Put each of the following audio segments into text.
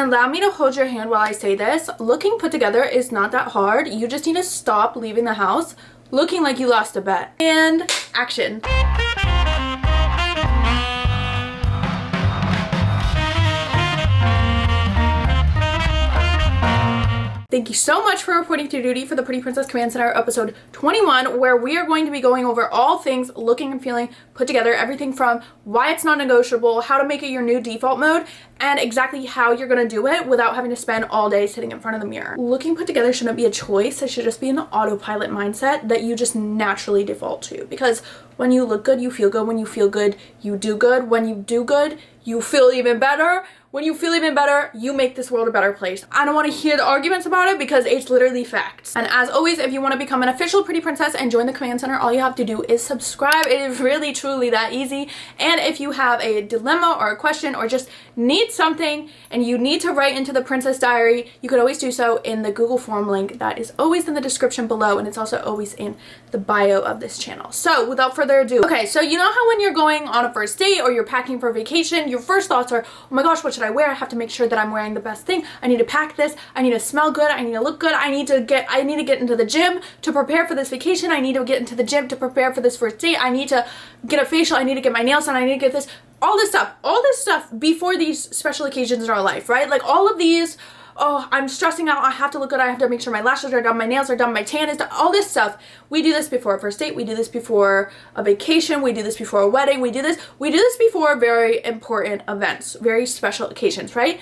allow me to hold your hand while I say this. Looking put together is not that hard. You just need to stop leaving the house looking like you lost a bet. And action. Thank you so much for reporting to duty for the Pretty Princess Command Center episode 21, where we are going to be going over all things looking and feeling put together, everything from why it's not negotiable, how to make it your new default mode, and exactly how you're going to do it without having to spend all day sitting in front of the mirror. Looking put together shouldn't be a choice. It should just be an autopilot mindset that you just naturally default to, because when you look good, you feel good. When you feel good, you do good. When you do good, you feel even better. When you feel even better, you make this world a better place. I don't want to hear the arguments about it because it's literally facts. And as always, if you want to become an official Pretty Princess and join the Command Center, all you have to do is subscribe. It is really, truly that easy. And if you have a dilemma or a question or just need something and you need to write into the Princess Diary, you can always do so in the Google form link that is always in the description below, and it's also always in the bio of this channel. So without further ado, okay, so you know how when you're going on a first date or you're packing for vacation, your first thoughts are, oh my gosh, what should I wear? I have to make sure that I'm wearing the best thing. I need to pack this. I need to smell good. I need to look good. I need to get into the gym to prepare for this vacation. I need to get into the gym to prepare for this first date. I need to get a facial. I need to get my nails done. I need to get this, all this stuff before these special occasions in our life, right? Like all of these, oh, I'm stressing out. I have to look good. I have to make sure my lashes are done, my nails are done, my tan is done, all this stuff. We do this before a first date. We do this before a vacation. We do this before a wedding. We do this before very important events, very special occasions, right?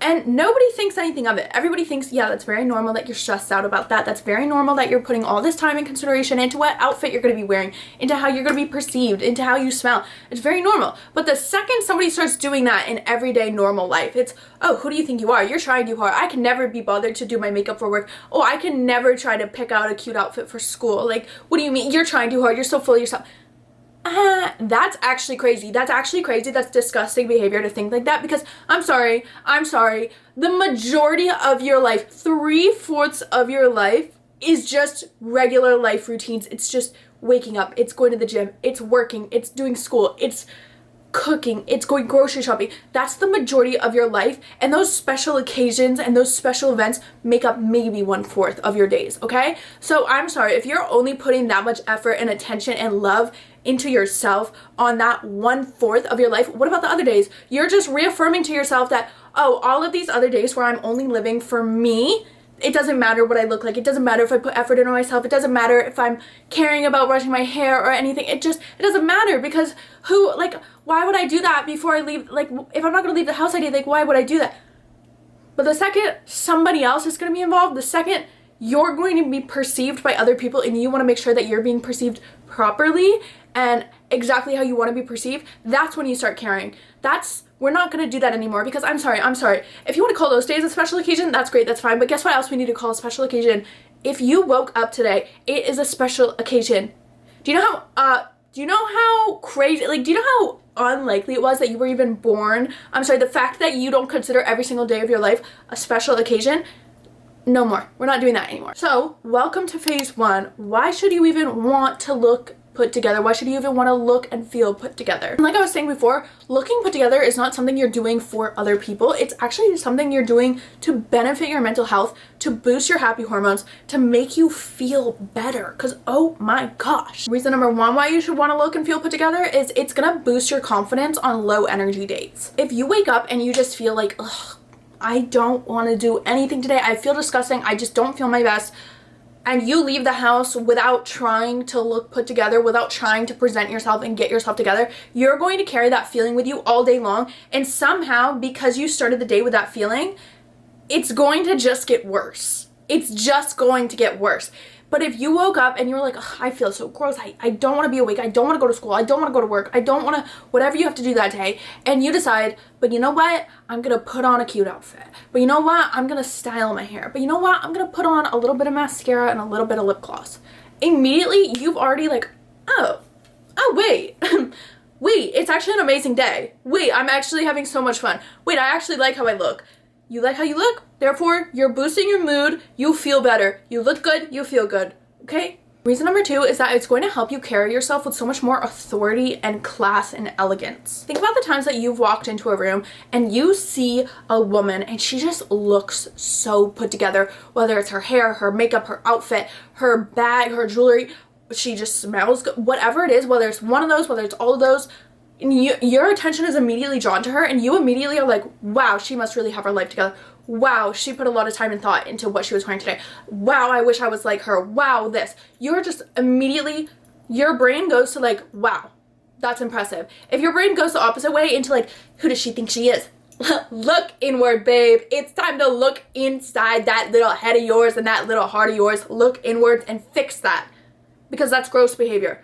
And nobody thinks anything of it. Everybody thinks, yeah, that's very normal that you're stressed out about that. That's very normal that you're putting all this time and consideration into what outfit you're going to be wearing, into how you're going to be perceived, into how you smell. It's very normal. But the second somebody starts doing that in everyday normal life, it's, oh, who do you think you are? You're trying too hard. I can never be bothered to do my makeup for work. Oh, I can never try to pick out a cute outfit for school. Like, what do you mean? You're trying too hard. You're so full of yourself. That's actually crazy. That's actually crazy. That's disgusting behavior to think like that, because I'm sorry. The majority of your life, 3/4 of your life is just regular life routines. It's just waking up. It's going to the gym. It's working. It's doing school. It's cooking. It's going grocery shopping. That's the majority of your life. And those special occasions and those special events make up maybe 1/4 of your days. Okay? So I'm sorry. If you're only putting that much effort and attention and love into yourself on that 1/4 of your life, what about the other days? You're just reaffirming to yourself that, oh, all of these other days where I'm only living for me, it doesn't matter what I look like. It doesn't matter if I put effort into myself. It doesn't matter if I'm caring about brushing my hair or anything. It doesn't matter, because why would I do that before I leave? Like, if I'm not going to leave the house, why would I do that? But the second somebody else is going to be involved, the second you're going to be perceived by other people and you want to make sure that you're being perceived properly and exactly how you want to be perceived, that's when you start caring. We're not going to do that anymore, because I'm sorry. If you want to call those days a special occasion, that's great, that's fine. But guess what else we need to call a special occasion? If you woke up today, it is a special occasion. Do you know how crazy, like, do you know how unlikely it was that you were even born? I'm sorry, the fact that you don't consider every single day of your life a special occasion, no more. We're not doing that anymore. So, welcome to phase 1. Why should you even want to look put together? Why should you even want to look and feel put together? And like I was saying before, looking put together is not something you're doing for other people. It's actually something you're doing to benefit your mental health, to boost your happy hormones, to make you feel better. Because, oh my gosh. Reason number 1 why you should want to look and feel put together is it's going to boost your confidence on low energy days. If you wake up and you just feel like, ugh, I don't want to do anything today, I feel disgusting, I just don't feel my best, and you leave the house without trying to look put together, without trying to present yourself and get yourself together, you're going to carry that feeling with you all day long. And somehow, because you started the day with that feeling, it's going to just get worse. It's just going to get worse. But if you woke up and you were like, I feel so gross, I don't want to be awake, I don't want to go to school, I don't want to go to work, I don't want to, whatever you have to do that day, and you decide, but you know what, I'm going to put on a cute outfit, but you know what, I'm going to style my hair, but you know what, I'm going to put on a little bit of mascara and a little bit of lip gloss. Immediately, you've already like, oh wait, wait, it's actually an amazing day. Wait, I'm actually having so much fun. Wait, I actually like how I look. You like how you look, therefore you're boosting your mood, you feel better. You look good, you feel good, okay? Reason number 2 is that it's going to help you carry yourself with so much more authority and class and elegance. Think about the times that you've walked into a room and you see a woman and she just looks so put together, whether it's her hair, her makeup, her outfit, her bag, her jewelry, she just smells good, whatever it is, whether it's one of those, whether it's all of those, and your attention is immediately drawn to her and you immediately are like, wow, she must really have her life together. Wow, she put a lot of time and thought into what she was wearing today. Wow, I wish I was like her. Wow, this. You're just immediately, your brain goes to like, wow, that's impressive. If your brain goes the opposite way into like, who does she think she is? Look inward, babe. It's time to look inside that little head of yours and that little heart of yours. Look inwards and fix that, because that's gross behavior.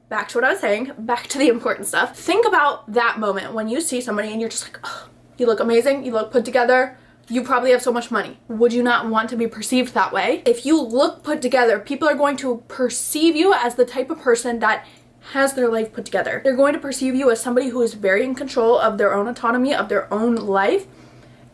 Back to what I was saying, back to the important stuff. Think about that moment when you see somebody and you're just like, oh, you look amazing, you look put together. You probably have so much money. Would you not want to be perceived that way? If you look put together, people are going to perceive you as the type of person that has their life put together. They're going to perceive you as somebody who is very in control of their own autonomy, of their own life,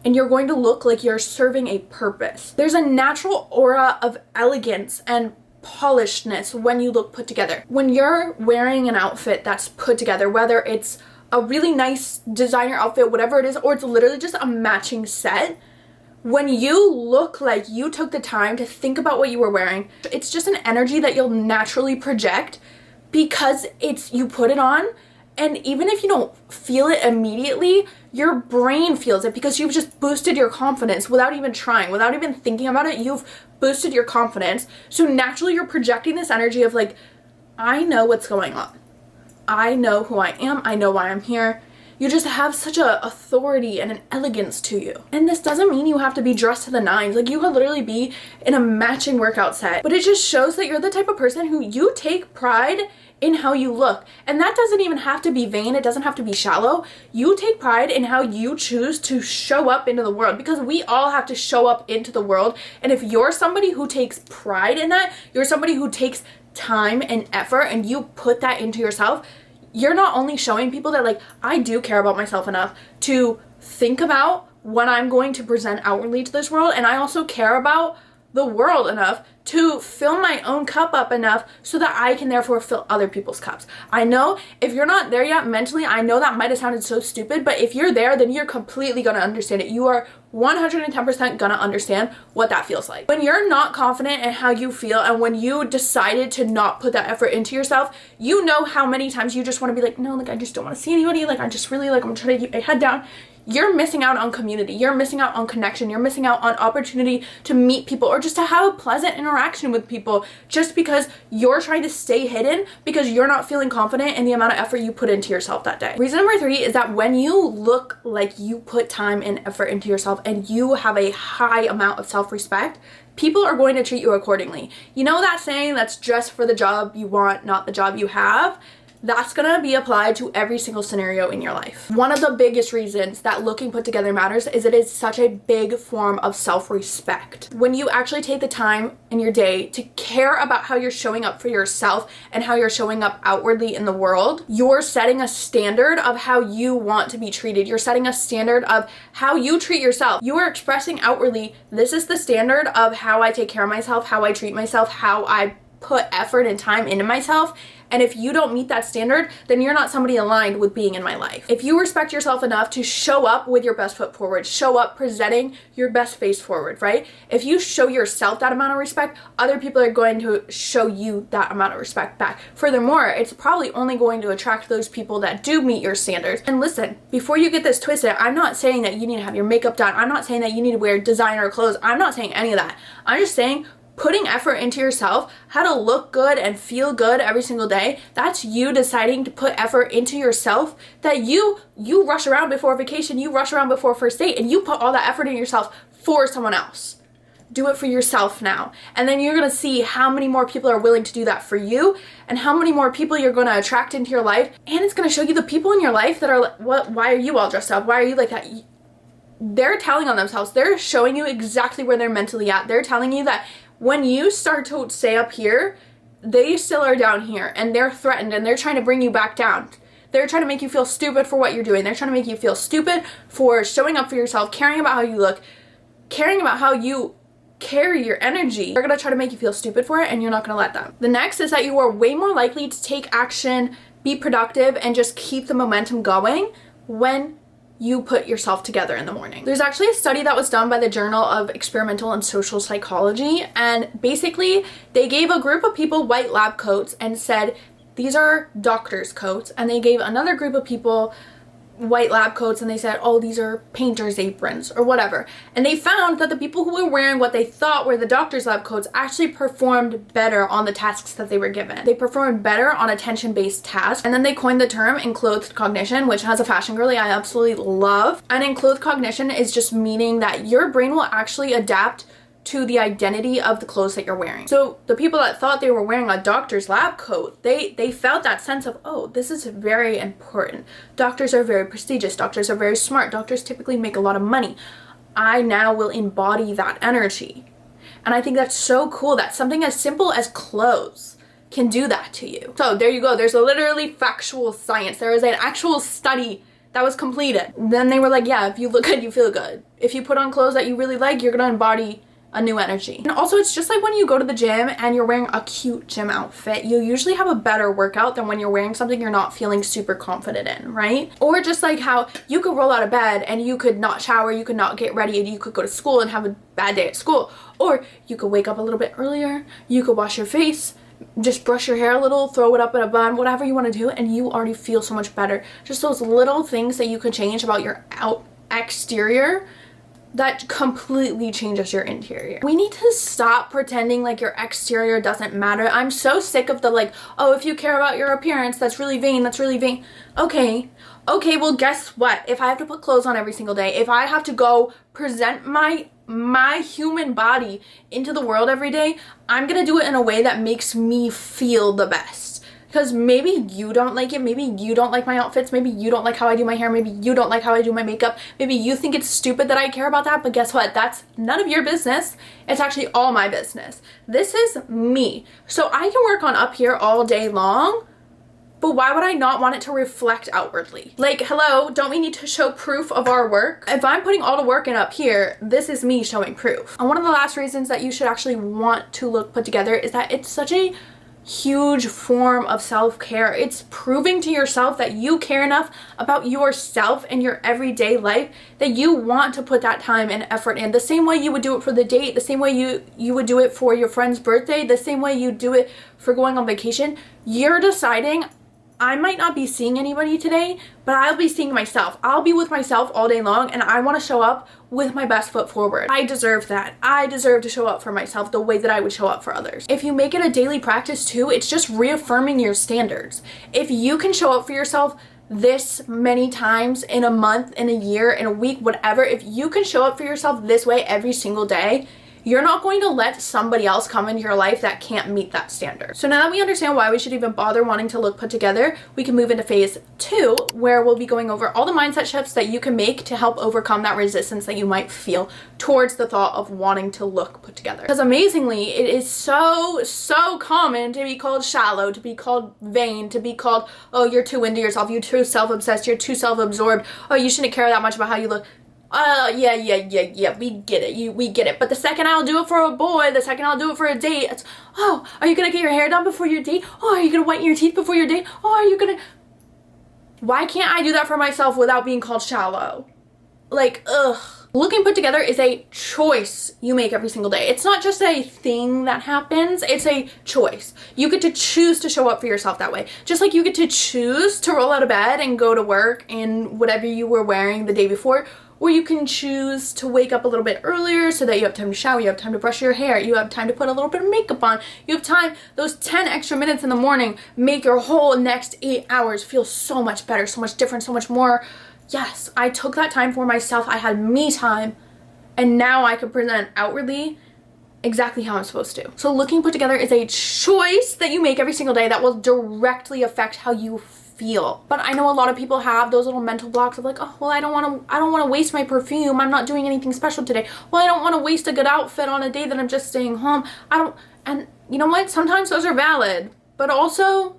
and you're going to look like you're serving a purpose. There's a natural aura of elegance and polishedness when you look put together. When you're wearing an outfit that's put together, whether it's a really nice designer outfit, whatever it is, or it's literally just a matching set, when you look like you took the time to think about what you were wearing, it's just an energy that you'll naturally project because you put it on, and even if you don't feel it immediately, your brain feels it because you've just boosted your confidence without even trying, without even thinking about it. You've boosted your confidence. So naturally you're projecting this energy of like, I know what's going on. I know who I am. I know why I'm here. You just have such a authority and an elegance to you. And this doesn't mean you have to be dressed to the nines. Like, you could literally be in a matching workout set. But it just shows that you're the type of person who you take pride in how you look. And that doesn't even have to be vain. It doesn't have to be shallow. You take pride in how you choose to show up into the world, because we all have to show up into the world. And if you're somebody who takes pride in that, you're somebody who takes time and effort and you put that into yourself, you're not only showing people that like, I do care about myself enough to think about what I'm going to present outwardly to this world, and I also care about the world enough to fill my own cup up enough so that I can therefore fill other people's cups. I know if you're not there yet mentally, I know that might have sounded so stupid, but if you're there, then you're completely gonna understand it. You are 110% gonna understand what that feels like. When you're not confident in how you feel, and when you decided to not put that effort into yourself, you know how many times you just wanna be like, no, like I just don't wanna see anybody, like I just really, like I'm trying to keep my head down. You're missing out on community. You're missing out on connection. You're missing out on opportunity to meet people or just to have a pleasant interaction with people, just because you're trying to stay hidden because you're not feeling confident in the amount of effort you put into yourself that day. Reason number 3 is that when you look like you put time and effort into yourself and you have a high amount of self-respect, people are going to treat you accordingly. You know that saying that's just for the job you want, not the job you have? That's gonna be applied to every single scenario in your life. One of the biggest reasons that looking put together matters is it is such a big form of self-respect. When you actually take the time in your day to care about how you're showing up for yourself and how you're showing up outwardly in the world, you're setting a standard of how you want to be treated. You're setting a standard of how you treat yourself. You are expressing outwardly, this is the standard of how I take care of myself, how I treat myself, how I put effort and time into myself. And if you don't meet that standard, then you're not somebody aligned with being in my life. If you respect yourself enough to show up with your best foot forward, show up presenting your best face forward, right? If you show yourself that amount of respect, other people are going to show you that amount of respect back. Furthermore, it's probably only going to attract those people that do meet your standards. And listen, before you get this twisted, I'm not saying that you need to have your makeup done. I'm not saying that you need to wear designer clothes. I'm not saying any of that. I'm just saying putting effort into yourself, how to look good and feel good every single day, that's you deciding to put effort into yourself. That you rush around before vacation, you rush around before first date, and you put all that effort in yourself for someone else. Do it for yourself now. And then you're gonna see how many more people are willing to do that for you, and how many more people you're gonna attract into your life. And it's gonna show you the people in your life that are like, why are you all dressed up? Why are you like that? They're telling on themselves. They're showing you exactly where they're mentally at. They're telling you that when you start to stay up here, they still are down here, and they're threatened, and they're trying to bring you back down. They're trying to make you feel stupid for what you're doing. They're trying to make you feel stupid for showing up for yourself, caring about how you look, caring about how you carry your energy. They're gonna try to make you feel stupid for it, and you're not gonna let them. The next is that you are way more likely to take action, be productive, and just keep the momentum going when you put yourself together in the morning. There's actually a study that was done by the Journal of Experimental and Social Psychology, and basically they gave a group of people white lab coats and said, these are doctors' coats, and they gave another group of people white lab coats and they said, oh, these are painters' aprons or whatever. And they found that the people who were wearing what they thought were the doctor's lab coats actually performed better on the tasks that they were given. They performed better on attention-based tasks. And then they coined the term enclothed cognition, which as a fashion girly I absolutely love. And enclothed cognition is just meaning that your brain will actually adapt to the identity of the clothes that you're wearing. So the people that thought they were wearing a doctor's lab coat, they felt that sense of, oh, this is very important. Doctors are very prestigious. Doctors are very smart. Doctors typically make a lot of money. I now will embody that energy. And I think that's so cool that something as simple as clothes can do that to you. So there you go. There's a literally factual science. There is an actual study that was completed. Then they were like, yeah, if you look good, you feel good. If you put on clothes that you really like, you're gonna embody a new energy. And also, it's just like when you go to the gym and you're wearing a cute gym outfit, you usually have a better workout than when you're wearing something you're not feeling super confident in, right? Or just like how you could roll out of bed and you could not shower, you could not get ready, and you could go to school and have a bad day at school. Or you could wake up a little bit earlier, you could wash your face, just brush your hair a little, throw it up in a bun, whatever you want to do, and you already feel so much better. Just those little things that you could change about your exterior that completely changes your interior. We need to stop pretending like your exterior doesn't matter. I'm so sick of the like, oh, if you care about your appearance, that's really vain, that's really vain. Okay, well, guess what? If I have to put clothes on every single day, if I have to go present my human body into the world every day, I'm gonna do it in a way that makes me feel the best. Because maybe you don't like it, maybe you don't like my outfits, maybe you don't like how I do my hair, maybe you don't like how I do my makeup, maybe you think it's stupid that I care about that, but guess what? That's none of your business. It's actually all my business. This is me. So I can work on up here all day long, but why would I not want it to reflect outwardly? Like, hello, don't we need to show proof of our work? If I'm putting all the work in up here, this is me showing proof. And one of the last reasons that you should actually want to look put together is that it's such a huge form of self-care. It's proving to yourself that you care enough about yourself and your everyday life that you want to put that time and effort in. The same way you would do it for the date, the same way you would do it for your friend's birthday, the same way you do it for going on vacation. You're deciding, I might not be seeing anybody today, but I'll be seeing myself. I'll be with myself all day long, and I want to show up with my best foot forward. I deserve that. I deserve to show up for myself the way that I would show up for others. If you make it a daily practice too, it's just reaffirming your standards. If you can show up for yourself this many times in a month, in a year, in a week, whatever, if you can show up for yourself this way every single day, you're not going to let somebody else come into your life that can't meet that standard. So now that we understand why we should even bother wanting to look put together, we can move into phase 2, where we'll be going over all the mindset shifts that you can make to help overcome that resistance that you might feel towards the thought of wanting to look put together. Because amazingly, it is so common to be called shallow, to be called vain, to be called, oh, you're too into yourself, you're too self-obsessed, you're too self-absorbed, oh, you shouldn't care that much about how you look. Yeah, we get it. We get it. But the second I'll do it for a boy, the second I'll do it for a date, it's, oh, are you gonna get your hair done before your date? Oh, are you gonna whiten your teeth before your date? Oh, are you gonna... Why can't I do that for myself without being called shallow? Like, ugh. Looking put together is a choice you make every single day. It's not just a thing that happens, it's a choice. You get to choose to show up for yourself that way. Just like you get to choose to roll out of bed and go to work in whatever you were wearing the day before, or you can choose to wake up a little bit earlier so that you have time to shower, you have time to brush your hair, you have time to put a little bit of makeup on, you have time, those 10 extra minutes in the morning make your whole next 8 hours feel so much better, so much different, so much more. Yes, I took that time for myself, I had me time, and now I can present outwardly exactly how I'm supposed to. So looking put together is a choice that you make every single day that will directly affect how you feel. But I know a lot of people have those little mental blocks of like, oh, well, I don't want to waste my perfume, I'm not doing anything special today. Well, I don't want to waste a good outfit on a day that I'm just staying home. And you know what? Sometimes those are valid, but also,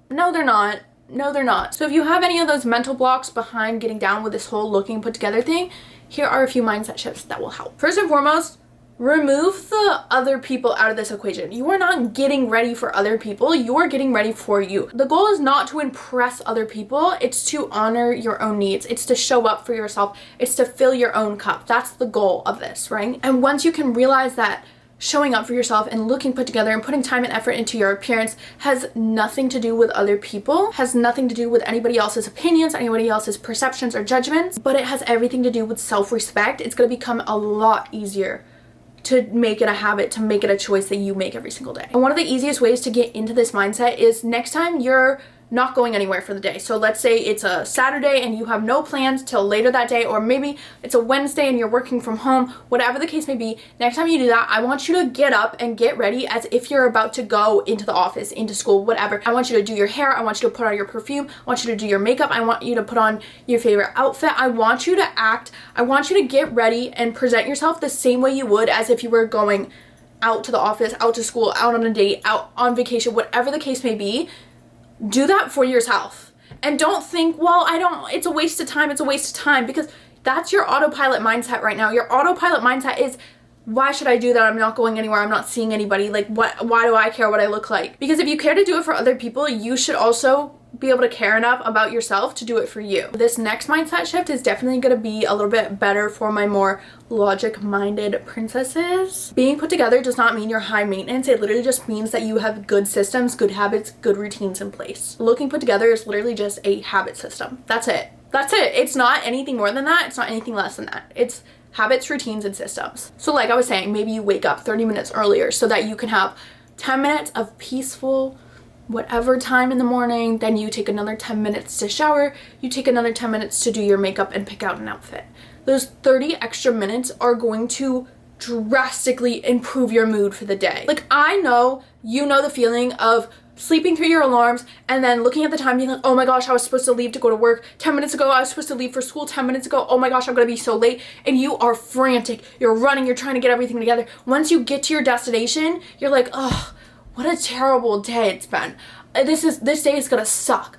no, they're not. No, they're not. So if you have any of those mental blocks behind getting down with this whole looking put together thing, here are a few mindset shifts that will help. First and foremost, remove the other people out of this equation. You are not getting ready for other people. You're getting ready for you. The goal is not to impress other people. It's to honor your own needs. It's to show up for yourself. It's to fill your own cup. That's the goal of this, right? And once you can realize that showing up for yourself and looking put together and putting time and effort into your appearance has nothing to do with other people, has nothing to do with anybody else's opinions, anybody else's perceptions or judgments, but it has everything to do with self-respect. It's going to become a lot easier to make it a habit, to make it a choice that you make every single day. And one of the easiest ways to get into this mindset is next time you're not going anywhere for the day. So let's say it's a Saturday and you have no plans till later that day, or maybe it's a Wednesday and you're working from home, whatever the case may be. Next time you do that, I want you to get up and get ready as if you're about to go into the office, into school, whatever. I want you to do your hair. I want you to put on your perfume. I want you to do your makeup. I want you to put on your favorite outfit. I want you to act. I want you to get ready and present yourself the same way you would as if you were going out to the office, out to school, out on a date, out on vacation, whatever the case may be. Do that for yourself. And don't think, well, it's a waste of time, because that's your autopilot mindset right now. Your autopilot mindset is, why should I do that? I'm not going anywhere. I'm not seeing anybody. Like, why do I care what I look like? Because if you care to do it for other people, you should also be able to care enough about yourself to do it for you. This next mindset shift is definitely going to be a little bit better for my more logic-minded princesses. Being put together does not mean you're high maintenance. It literally just means that you have good systems, good habits, good routines in place. Looking put together is literally just a habit system. That's it. That's it. It's not anything more than that. It's not anything less than that. It's habits, routines, and systems. So like I was saying, maybe you wake up 30 minutes earlier so that you can have 10 minutes of peaceful whatever time in the morning, then you take another 10 minutes to shower, you take another 10 minutes to do your makeup and pick out an outfit. Those 30 extra minutes are going to drastically improve your mood for the day. Like, I know you know the feeling of sleeping through your alarms and then looking at the time being like, oh my gosh, I was supposed to leave to go to work 10 minutes ago, I was supposed to leave for school 10 minutes ago, oh my gosh, I'm gonna be so late, and you are frantic, you're running, you're trying to get everything together. Once you get to your destination, you're like, oh, what a terrible day it's been. This day is gonna suck.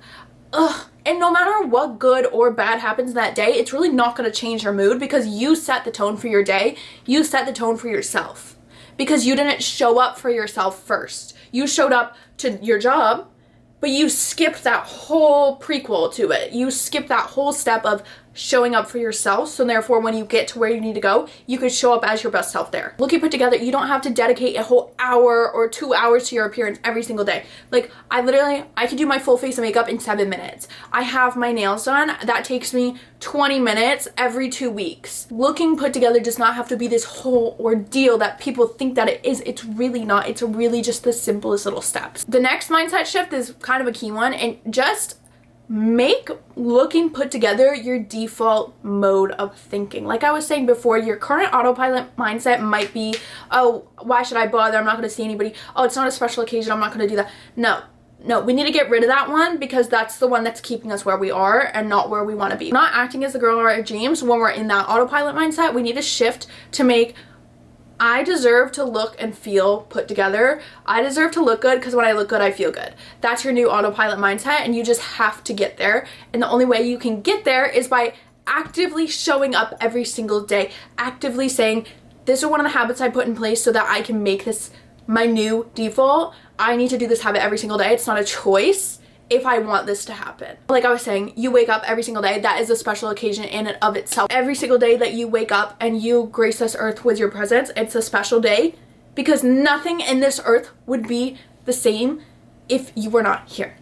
Ugh. And no matter what good or bad happens that day, it's really not gonna change your mood because you set the tone for your day. You set the tone for yourself. Because you didn't show up for yourself first. You showed up to your job, but you skipped that whole prequel to it. You skipped that whole step of showing up for yourself, so therefore when you get to where you need to go, you could show up as your best self there. Looking put together, you don't have to dedicate a whole hour or 2 hours to your appearance every single day. Like, I could do my full face of makeup in 7 minutes. I have my nails done. That takes me 20 minutes every 2 weeks. Looking put together does not have to be this whole ordeal that people think that it is. It's really not. It's really just the simplest little steps. The next mindset shift is kind of a key one, and just make looking put together your default mode of thinking. Like I was saying before, your current autopilot mindset might be, oh, why should I bother? I'm not going to see anybody. Oh, it's not a special occasion. I'm not going to do that. No, we need to get rid of that one because that's the one that's keeping us where we are and not where we want to be. Not acting as the girl of our dreams when we're in that autopilot mindset. We need to shift to make, I deserve to look and feel put together. I deserve to look good because when I look good, I feel good. That's your new autopilot mindset, and you just have to get there. And the only way you can get there is by actively showing up every single day, actively saying, this is one of the habits I put in place so that I can make this my new default. I need to do this habit every single day. It's not a choice if I want this to happen. Like I was saying, you wake up every single day. That is a special occasion in and of itself. Every single day that you wake up and you grace this earth with your presence, it's a special day because nothing in this earth would be the same if you were not here.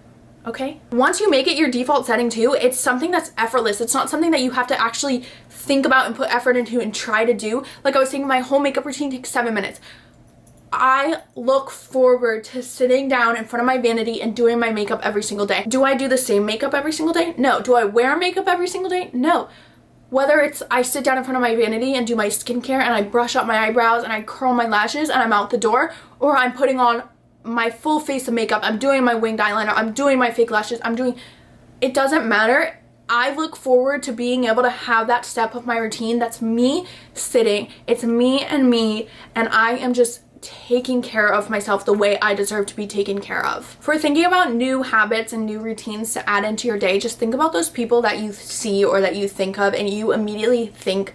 Okay? Once you make it your default setting too, it's something that's effortless. It's not something that you have to actually think about and put effort into and try to do. Like I was saying, my whole makeup routine takes 7 minutes. I look forward to sitting down in front of my vanity and doing my makeup every single day. Do I do the same makeup every single day? No. Do I wear makeup every single day? No. Whether it's I sit down in front of my vanity and do my skincare and I brush up my eyebrows and I curl my lashes and I'm out the door, or I'm putting on my full face of makeup, I'm doing my winged eyeliner, I'm doing my fake lashes, it doesn't matter. I look forward to being able to have that step of my routine. That's me sitting. It's me, and I am just taking care of myself the way I deserve to be taken care of. For thinking about new habits and new routines to add into your day, just think about those people that you see or that you think of and you immediately think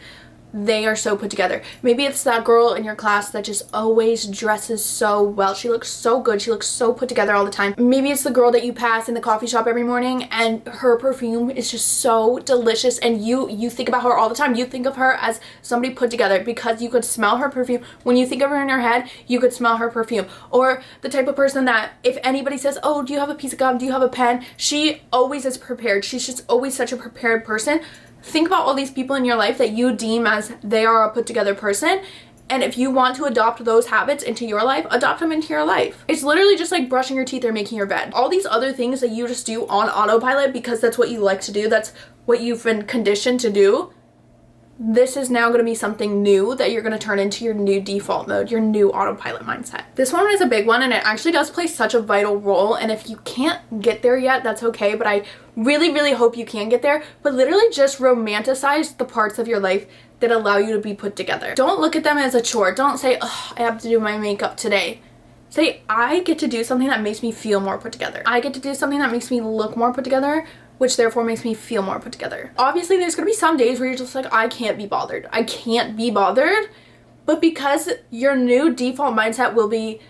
they are so put together. Maybe it's that girl in your class that just always dresses so well. She looks so good. She looks so put together all the time. Maybe it's the girl that you pass in the coffee shop every morning and her perfume is just so delicious, and you think about her all the time. You think of her as somebody put together because you could smell her perfume. When you think of her in your head, you could smell her perfume. Or the type of person that if anybody says, oh, do you have a piece of gum? Do you have a pen? She always is prepared. She's just always such a prepared person. Think about all these people in your life that you deem as they are a put together person, and if you want to adopt those habits into your life, adopt them into your life. It's literally just like brushing your teeth or making your bed. All these other things that you just do on autopilot because that's what you like to do, that's what you've been conditioned to do, this is now going to be something new that you're going to turn into your new default mode, your new autopilot mindset. This one is a big one, and it actually does play such a vital role, and if you can't get there yet, that's okay, but I really, really hope you can get there. But literally just romanticize the parts of your life that allow you to be put together. Don't look at them as a chore. Don't say, oh, I have to do my makeup today. Say, I get to do something that makes me feel more put together. I get to do something that makes me look more put together, which therefore makes me feel more put together. Obviously, there's gonna be some days where you're just like, I can't be bothered. I can't be bothered. But because your new default mindset will be,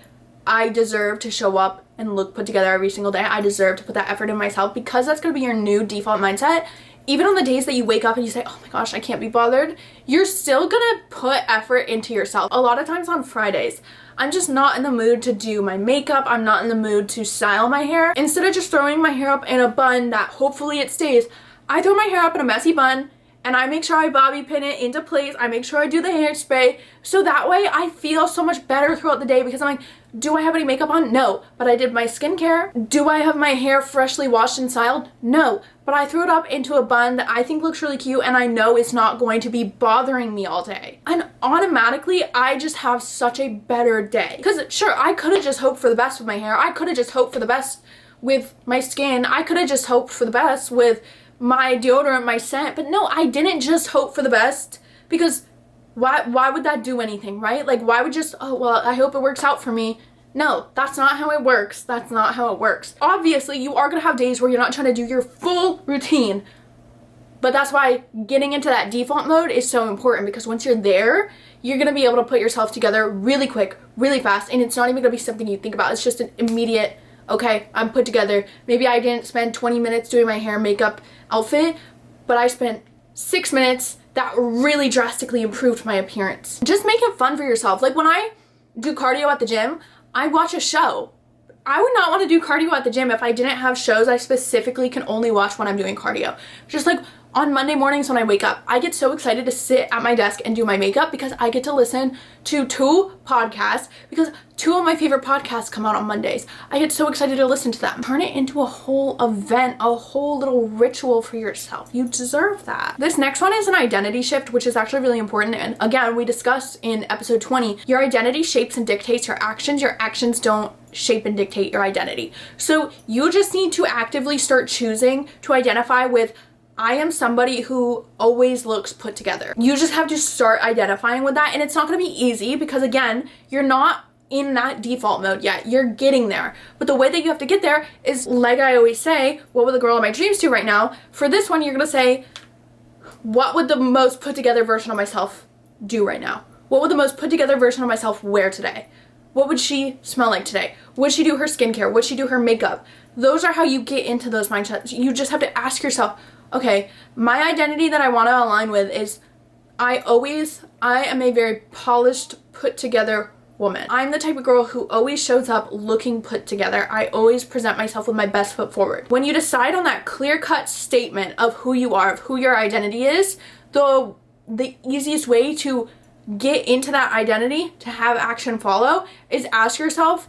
I deserve to show up and look put together every single day. I deserve to put that effort in myself. Because that's gonna be your new default mindset, even on the days that you wake up and you say, oh my gosh, I can't be bothered, you're still gonna put effort into yourself. A lot of times on Fridays, I'm just not in the mood to do my makeup. I'm not in the mood to style my hair. Instead of just throwing my hair up in a bun that hopefully it stays, I throw my hair up in a messy bun and I make sure I bobby pin it into place. I make sure I do the hairspray, so that way I feel so much better throughout the day, because I'm like, do I have any makeup on? No. But I did my skincare. Do I have my hair freshly washed and styled? No. But I threw it up into a bun that I think looks really cute and I know it's not going to be bothering me all day. And automatically, I just have such a better day. Because sure, I could have just hoped for the best with my hair. I could have just hoped for the best with my skin. I could have just hoped for the best with my deodorant, my scent. But no, I didn't just hope for the best, because why would that do anything, right? Like, why would just, oh, well, I hope it works out for me. No, that's not how it works. That's not how it works. Obviously, you are gonna have days where you're not trying to do your full routine, but that's why getting into that default mode is so important, because once you're there, you're gonna be able to put yourself together really quick, really fast, and it's not even gonna be something you think about. It's just an immediate, okay, I'm put together. Maybe I didn't spend 20 minutes doing my hair, makeup, outfit, but I spent 6 minutes that really drastically improved my appearance. Just make it fun for yourself. Like when I do cardio at the gym, I watch a show. I would not want to do cardio at the gym if I didn't have shows I specifically can only watch when I'm doing cardio. Just like on Monday mornings when I wake up, I get so excited to sit at my desk and do my makeup because I get to listen to 2 podcasts, because 2 of my favorite podcasts come out on Mondays. I get so excited to listen to them. Turn it into a whole event, a whole little ritual for yourself. You deserve that. This next one is an identity shift, which is actually really important. And again, we discussed in episode 20, your identity shapes and dictates your actions. Your actions don't shape and dictate your identity. So you just need to actively start choosing to identify with, I am somebody who always looks put together. You just have to start identifying with that, and it's not gonna be easy because again, you're not in that default mode yet. You're getting there. But the way that you have to get there is, like I always say, what would the girl of my dreams do right now? For this one, you're gonna say, what would the most put together version of myself do right now? What would the most put together version of myself wear today? What would she smell like today? Would she do her skincare? Would she do her makeup? Those are how you get into those mindsets. You just have to ask yourself, okay, my identity that I want to align with is I am a very polished, put together woman. I'm the type of girl who always shows up looking put together. I always present myself with my best foot forward. When you decide on that clear-cut statement of who you are, of who your identity is, the easiest way to get into that identity, to have action follow, is ask yourself,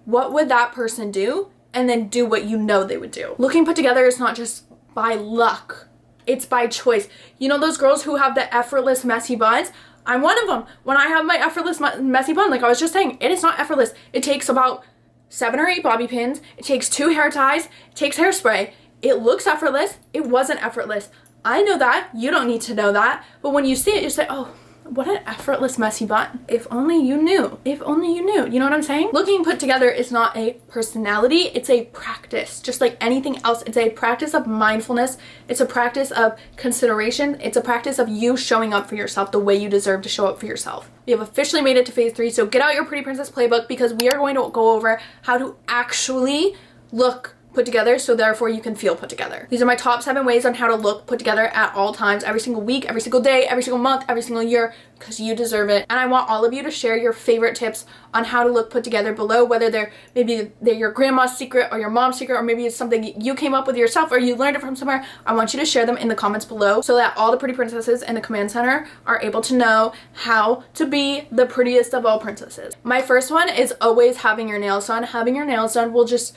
what would that person do? And then do what you know they would do. Looking put together is not just by luck, it's by choice. You know those girls who have the effortless messy buns? I'm one of them. When I have my effortless messy bun, like I was just saying, it is not effortless. It takes about 7 or 8 bobby pins, it takes 2 hair ties, it takes hairspray. It looks effortless, it wasn't effortless. I know that, you don't need to know that, but when you see it, you say, oh, What an effortless messy bun. If only you knew. If only you knew. You know what I'm saying? Looking put together is not a personality. It's a practice. Just like anything else, it's a practice of mindfulness. It's a practice of consideration. It's a practice of you showing up for yourself the way you deserve to show up for yourself. We have officially made it to phase 3, so get out your Pretty Princess playbook because we are going to go over how to actually look put together, so therefore you can feel put together. These are my top 7 ways on how to look put together at all times, every single week, every single day, every single month, every single year, because you deserve it. And I want all of you to share your favorite tips on how to look put together below, whether they're your grandma's secret or your mom's secret, or maybe it's something you came up with yourself or you learned it from somewhere. I want you to share them in the comments below so that all the pretty princesses in the command center are able to know how to be the prettiest of all princesses. My first one is always having your nails done. Having your nails done will just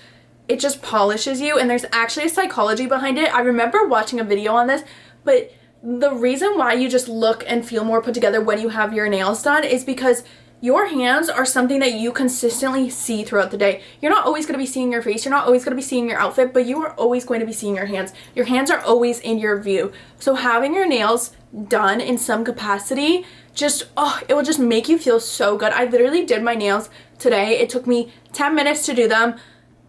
polishes you, and there's actually a psychology behind it. I remember watching a video on this, but the reason why you just look and feel more put together when you have your nails done is because your hands are something that you consistently see throughout the day. You're not always going to be seeing your face, you're not always going to be seeing your outfit, but you are always going to be seeing your hands. Your hands are always in your view. So having your nails done in some capacity, it will just make you feel so good. I literally did my nails today. It took me 10 minutes to do them.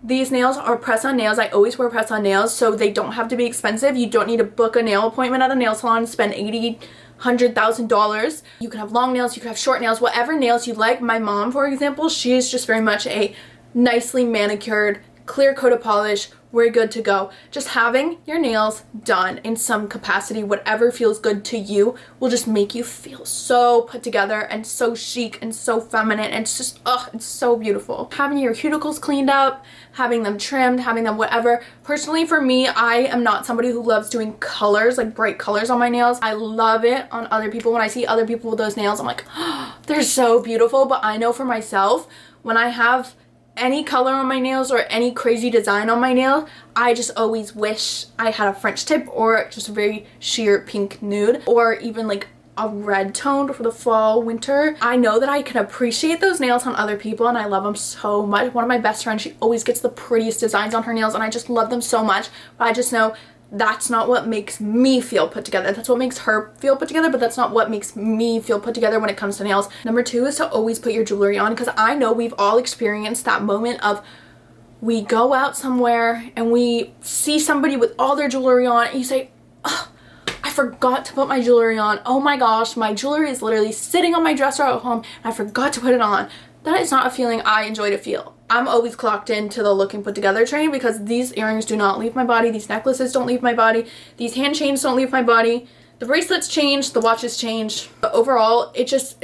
These nails are press-on nails. I always wear press-on nails, so they don't have to be expensive. You don't need to book a nail appointment at a nail salon and spend $80,000, $100,000. You can have long nails, you can have short nails, whatever nails you like. My mom, for example, she is just very much a nicely manicured, clear coat of polish. We're good to go. Just having your nails done in some capacity, whatever feels good to you, will just make you feel so put together and so chic and so feminine, and it's just, it's so beautiful. Having your cuticles cleaned up, having them trimmed, having them whatever. Personally, for me, I am not somebody who loves doing colors, like bright colors on my nails. I love it on other people. When I see other people with those nails, I'm like, oh, they're so beautiful. But I know for myself, when I have any color on my nails or any crazy design on my nail, I just always wish I had a French tip or just a very sheer pink nude, or even like a red tone for the fall, winter. I know that I can appreciate those nails on other people and I love them so much. One of my best friends, she always gets the prettiest designs on her nails and I just love them so much, but I just know that's not what makes me feel put together. That's what makes her feel put together, but that's not what makes me feel put together when it comes to nails. Number 2 is to always put your jewelry on, because I know we've all experienced that moment of we go out somewhere and we see somebody with all their jewelry on and you say, oh, I forgot to put my jewelry on. Oh my gosh, my jewelry is literally sitting on my dresser at home and I forgot to put it on. That is not a feeling I enjoy to feel. I'm always clocked into the looking put together train because these earrings do not leave my body. These necklaces don't leave my body. These hand chains don't leave my body. The bracelets change, the watches change. But overall,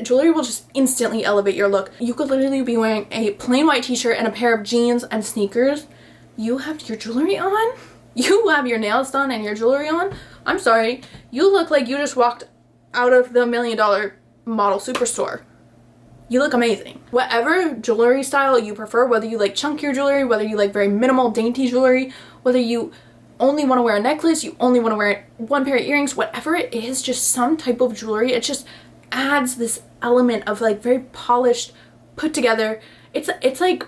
jewelry will just instantly elevate your look. You could literally be wearing a plain white t-shirt and a pair of jeans and sneakers. You have your jewelry on? You have your nails done and your jewelry on? I'm sorry. You look like you just walked out of the $1 million model superstore. You look amazing. Whatever jewelry style you prefer, whether you like chunkier jewelry, whether you like very minimal dainty jewelry, whether you only want to wear a necklace, you only want to wear one pair of earrings, whatever it is, just some type of jewelry, it just adds this element of like very polished, put together. It's like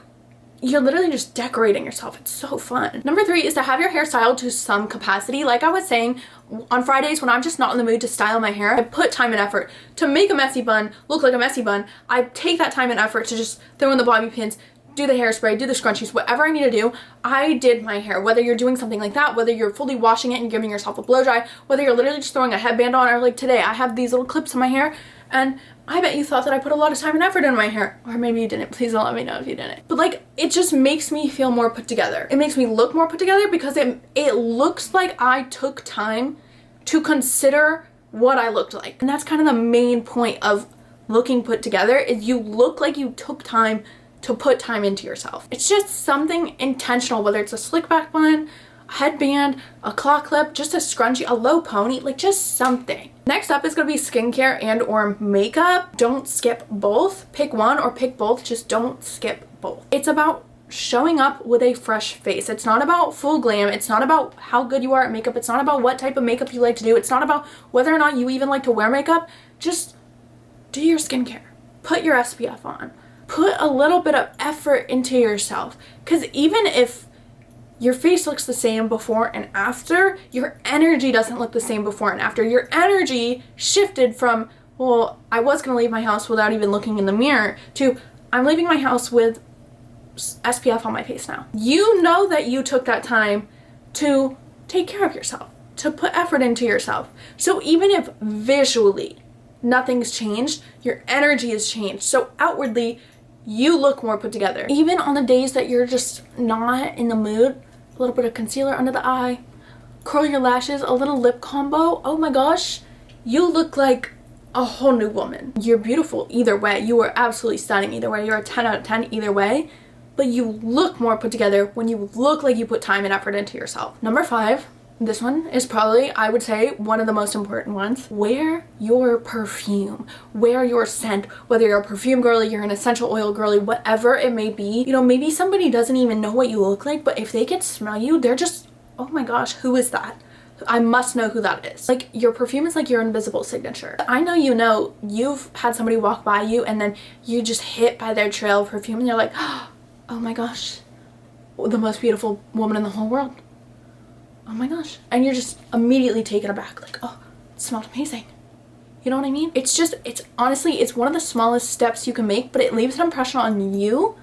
you're literally just decorating yourself. It's so fun. Number 3 is to have your hair styled to some capacity. Like I was saying, on Fridays when I'm just not in the mood to style my hair, I put time and effort to make a messy bun look like a messy bun. I take that time and effort to just throw in the bobby pins, do the hairspray, do the scrunchies, whatever I need to do. I did my hair. Whether you're doing something like that, whether you're fully washing it and giving yourself a blow dry, whether you're literally just throwing a headband on, or like today I have these little clips in my hair and I bet you thought that I put a lot of time and effort in my hair. Or maybe you didn't. Please don't let me know if you didn't. But like, it just makes me feel more put together. It makes me look more put together because it looks like I took time to consider what I looked like. And that's kind of the main point of looking put together, is you look like you took time to put time into yourself. It's just something intentional, whether it's a slick back bun, a headband, a claw clip, just a scrunchie, a low pony, like just something. Next up is going to be skincare and or makeup. Don't skip both. Pick one or pick both. Just don't skip both. It's about showing up with a fresh face. It's not about full glam. It's not about how good you are at makeup. It's not about what type of makeup you like to do. It's not about whether or not you even like to wear makeup. Just do your skincare. Put your SPF on. Put a little bit of effort into yourself. Because even if your face looks the same before and after, your energy doesn't look the same before and after. Your energy shifted from well, I was going to leave my house without even looking in the mirror, to I'm leaving my house with SPF on my face now. You know that you took that time to take care of yourself, to put effort into yourself. So even if visually nothing's changed, your energy has changed. So outwardly, you look more put together. Even on the days that you're just not in the mood, a little bit of concealer under the eye, curl your lashes, a little lip combo, oh my gosh, you look like a whole new woman. You're beautiful either way. You are absolutely stunning either way. You're a 10 out of 10 either way. But you look more put together when you look like you put time and effort into yourself. Number 5, this one is probably, I would say, one of the most important ones. Wear your perfume. Wear your scent. Whether you're a perfume girly, you're an essential oil girly, whatever it may be. You know, maybe somebody doesn't even know what you look like, but if they can smell you, they're just, oh my gosh, who is that? I must know who that is. Like, your perfume is like your invisible signature. I know you've had somebody walk by you and then you just hit by their trail of perfume and you're like, oh my gosh, the most beautiful woman in the whole world. Oh my gosh. And you're just immediately taken aback, like, oh, it smelled amazing. You know what I mean? It's honestly, it's one of the smallest steps you can make, but it leaves an impression on you.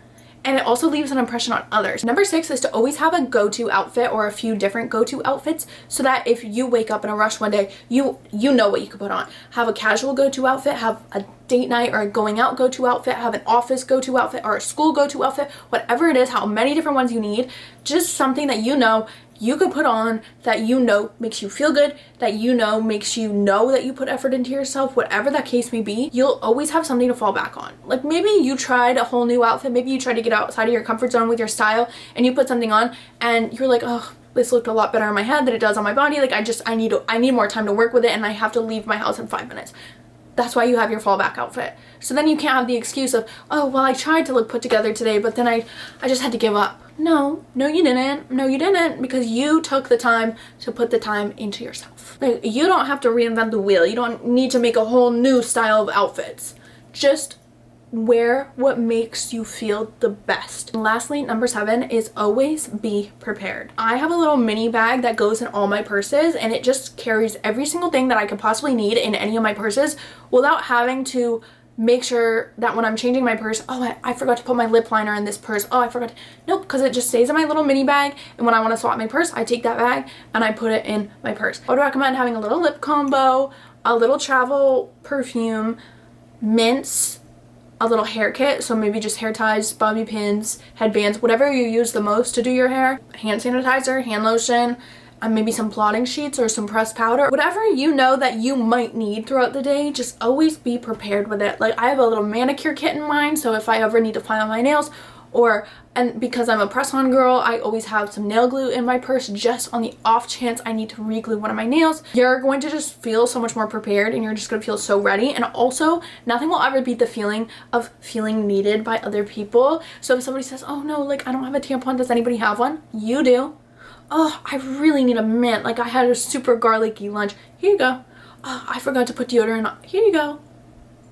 And it also leaves an impression on others. Number 6 is to always have a go-to outfit or a few different go-to outfits, so that if you wake up in a rush one day, you know what you could put on. Have a casual go-to outfit, have a date night or a going out go-to outfit, have an office go-to outfit or a school go-to outfit, whatever it is, how many different ones you need, just something that you could put on, that makes you feel good, that makes you know that you put effort into yourself, whatever that case may be. You'll always have something to fall back on. Like, maybe you tried a whole new outfit, maybe you tried to get outside of your comfort zone with your style and you put something on and you're like, oh, this looked a lot better on my head than it does on my body. Like, I need more time to work with it and I have to leave my house in 5 minutes. That's why you have your fallback outfit. So then you can't have the excuse of, oh, well, I tried to look put together today, but then I just had to give up. No, you didn't. No, you didn't, because you took the time to put the time into yourself. Like, you don't have to reinvent the wheel. You don't need to make a whole new style of outfits. Just wear what makes you feel the best. And lastly, number 7 is always be prepared. I have a little mini bag that goes in all my purses, and it just carries every single thing that I could possibly need in any of my purses without having to make sure that when I'm changing my purse, oh, I forgot to put my lip liner in this purse. Oh, I forgot. Nope, because it just stays in my little mini bag, and when I want to swap my purse, I take that bag and I put it in my purse. I would recommend having a little lip combo, a little travel perfume, mints, a little hair kit, so maybe just hair ties, bobby pins, headbands, whatever you use the most to do your hair, hand sanitizer, hand lotion, and maybe some blotting sheets or some pressed powder. Whatever you know that you might need throughout the day, just always be prepared with it. Like, I have a little manicure kit in mind, so if I ever need to file my nails, and because I'm a press-on girl, I always have some nail glue in my purse just on the off chance I need to re-glue one of my nails. You're going to just feel so much more prepared, and you're just going to feel so ready. And also, nothing will ever beat the feeling of feeling needed by other people. So if somebody says, oh no, like, I don't have a tampon, does anybody have one? You do. Oh, I really need a mint. Like, I had a super garlicky lunch. Here you go. Oh, I forgot to put deodorant on. Here you go.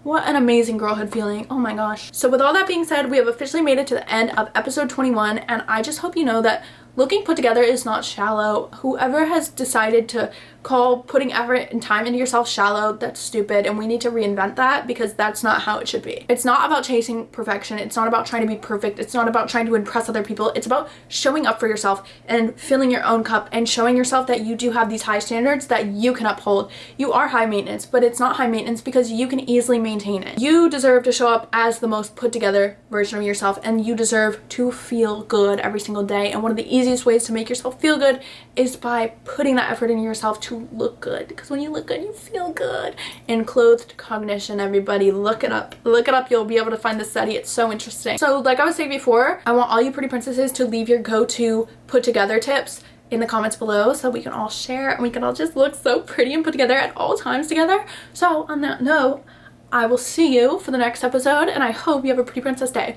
What an amazing girlhood feeling. Oh my gosh. So with all that being said, we have officially made it to the end of episode 21, and I just hope you know that looking put together is not shallow. Whoever has decided to call putting effort and time into yourself shallow, that's stupid, and we need to reinvent that, because that's not how it should be. It's not about chasing perfection. It's not about trying to be perfect. It's not about trying to impress other people. It's about showing up for yourself and filling your own cup and showing yourself that you do have these high standards that you can uphold. You are high maintenance, but it's not high maintenance because you can easily maintain it. You deserve to show up as the most put together version of yourself, and you deserve to feel good every single day. And one of the easiest ways to make yourself feel good is by putting that effort into yourself to look good, because when you look good, you feel good. And clothed cognition, everybody, look it up. Look it up. You'll be able to find the study. It's so interesting. So like I was saying before, I want all you pretty princesses to leave your go-to put together tips in the comments below so we can all share and we can all just look so pretty and put together at all times together. So on that note, I will see you for the next episode, and I hope you have a pretty princess day.